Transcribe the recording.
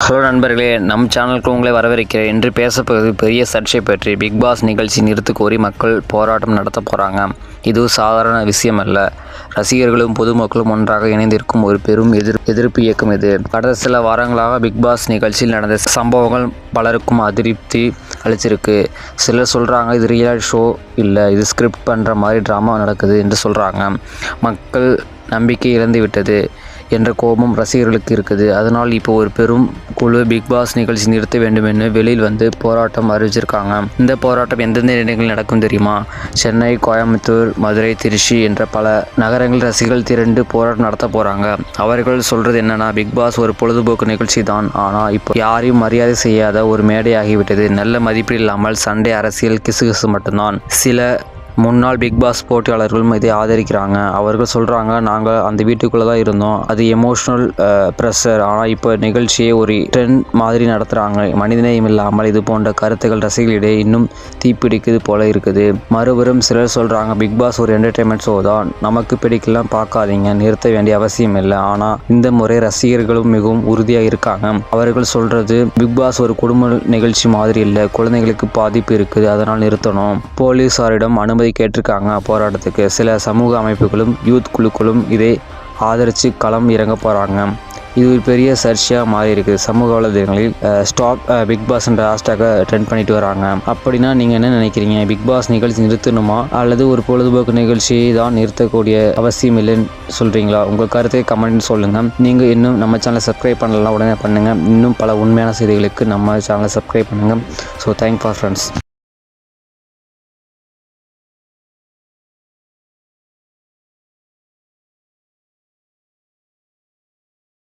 Hello நண்பர்களே, நம் சேனலுக்கு உங்களை வரவேற்கிறேன். இன்று பேசப்போவது பெரிய சர்ச்சை பற்றி. பிக் பாஸ் நிகழ்ச்சி நிறுத்த கோரி மக்கள் போராட்டம் நடத்த போகிறாங்க. இது சாதாரண விஷயம் அல்ல. ரசிகர்களும் பொதுமக்களும் ஒன்றாக இணைந்திருக்கும் ஒரு பெரும் எதிர்ப்பு இயக்கம் இது. கடந்த சில வாரங்களாக பிக் பாஸ் நிகழ்ச்சியில் நடந்த சம்பவங்கள் பலருக்கும் அதிருப்தி அளிச்சிருக்கு. சிலர் சொல்கிறாங்க, இது ரியல் ஷோ இல்லை, இது ஸ்கிரிப்ட் பண்ணுற மாதிரி ட்ராமா நடக்குது என்று சொல்கிறாங்க. மக்கள் நம்பிக்கை இழந்து விட்டது என்ற கோபம் ரசிகர்களுக்கு இருக்குது. அதனால் இப்போ ஒரு பெரும் குழு பிக் பாஸ் நிகழ்ச்சி நிறுத்த வேண்டும் என்று வெளியில் வந்து போராட்டம் அறிவிச்சிருக்காங்க. இந்த போராட்டம் எந்தெந்த இடங்களில் நடக்கும் தெரியுமா? சென்னை, கோயம்புத்தூர், மதுரை, திருச்சி என்ற பல நகரங்களில் ரசிகர்கள் திரண்டு போராட்டம் நடத்த போகிறாங்க. அவர்கள் சொல்கிறது என்னன்னா, பிக் பாஸ் ஒரு பொழுதுபோக்கு நிகழ்ச்சி தான், ஆனால் இப்போ யாரையும் மரியாதை செய்யாத ஒரு மேடையாகிவிட்டது. நல்ல மதிப்பீடு இல்லாமல் சண்டை, அரசியல், கிசுகிசு மட்டும்தான். சில முன்னாள் பிக் பாஸ் போட்டியாளர்களும் இதை ஆதரிக்கிறாங்க. அவர்கள் சொல்கிறாங்க, நாங்கள் அந்த வீட்டுக்குள்ளே தான் இருந்தோம், அது எமோஷ்னல் ப்ரெஷர். ஆனால் இப்போ நிகழ்ச்சியை ஒரு ட்ரெண்ட் மாதிரி நடத்துகிறாங்க. மனிதநேயம் இல்லாமல் இது போன்ற கருத்துக்கள் ரசிகர்களிடையே இன்னும் தீப்பிடிக்குது போல இருக்குது. மறுபுறம் சிலர் சொல்கிறாங்க, பிக் பாஸ் ஒரு என்டர்டெயின்மெண்ட் ஷோ தான், நமக்கு பிடிக்கலாம் பார்க்காதீங்க, நிறுத்த வேண்டிய அவசியம் இல்லை. ஆனால் இந்த முறை ரசிகர்களும் மிகவும் உறுதியாக இருக்காங்க. அவர்கள் சொல்கிறது, பிக் பாஸ் ஒரு குடும்ப நிகழ்ச்சி மாதிரி இல்லை, குழந்தைகளுக்கு பாதிப்பு இருக்குது, அதனால் நிறுத்தணும். போலீஸாரிடம் அனுமதி கேட்டிருக்காங்க போராட்டத்துக்கு. சில சமூக அமைப்புகளும் யூத் குழுக்களும் இதை ஆதரித்து களம் இறங்க போகிறாங்க. இது ஒரு பெரிய சர்ச்சையாக மாறி இருக்குது. சமூக வலைதளங்களில் ஸ்டாப் பிக் பாஸ் என்ற ஹேஷ்டாக ட்ரெண்ட் பண்ணிட்டு வராங்க. அப்படின்னா நீங்கள் என்ன நினைக்கிறீங்க? பிக் பாஸ் நிகழ்ச்சி நிறுத்தணுமா அல்லது ஒரு பொழுதுபோக்கு நிகழ்ச்சியை தான் நிறுத்தக்கூடிய அவசியம் இல்லைன்னு சொல்கிறீங்களா? உங்கள் கருத்தை கமெண்ட் சொல்லுங்கள். நீங்கள் இன்னும் நம்ம சேனலை சப்ஸ்கிரைப் பண்ணலாம், உடனே பண்ணுங்கள். இன்னும் பல உண்மையான செய்திகளுக்கு நம்ம சேனலை சப்ஸ்கிரைப் பண்ணுங்கள். So thank for friends.